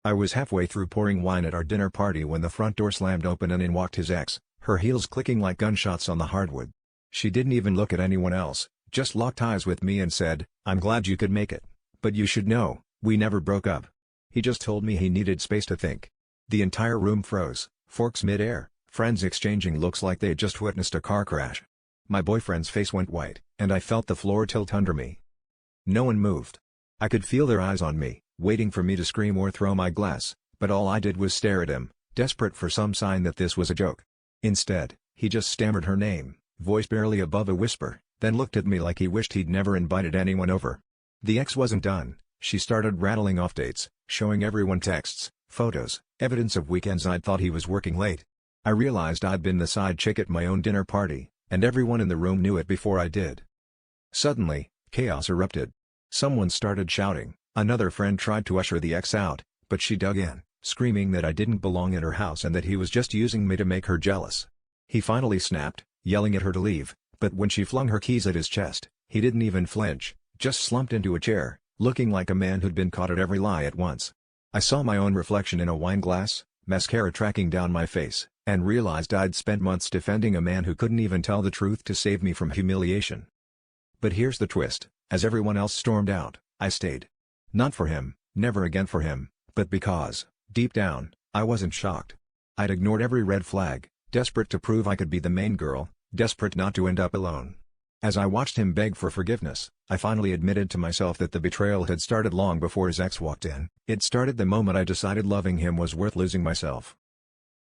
I was halfway through pouring wine at our dinner party when the front door slammed open and in walked his ex, her heels clicking like gunshots on the hardwood. She didn't even look at anyone else, just locked eyes with me and said, "I'm glad you could make it. But you should know, we never broke up." He just told me he needed space to think. The entire room froze, forks mid-air, friends exchanging looks like they'd just witnessed a car crash. My boyfriend's face went white, and I felt the floor tilt under me. No one moved. I could feel their eyes on me, waiting for me to scream or throw my glass, but all I did was stare at him, desperate for some sign that this was a joke. Instead, he just stammered her name, voice barely above a whisper, then looked at me like he wished he'd never invited anyone over. The ex wasn't done. She started rattling off dates, showing everyone texts, photos, evidence of weekends I'd thought he was working late. I realized I'd been the side chick at my own dinner party, and everyone in the room knew it before I did. Suddenly, chaos erupted. Someone started shouting, another friend tried to usher the ex out, but she dug in, screaming that I didn't belong in her house and that he was just using me to make her jealous. He finally snapped, yelling at her to leave, but when she flung her keys at his chest, he didn't even flinch, just slumped into a chair, looking like a man who'd been caught at every lie at once. I saw my own reflection in a wine glass, mascara tracking down my face, and realized I'd spent months defending a man who couldn't even tell the truth to save me from humiliation. But here's the twist, as everyone else stormed out, I stayed. Not for him, never again for him, but because, deep down, I wasn't shocked. I'd ignored every red flag, desperate to prove I could be the main girl, desperate not to end up alone. As I watched him beg for forgiveness, I finally admitted to myself that the betrayal had started long before his ex walked in. It started the moment I decided loving him was worth losing myself.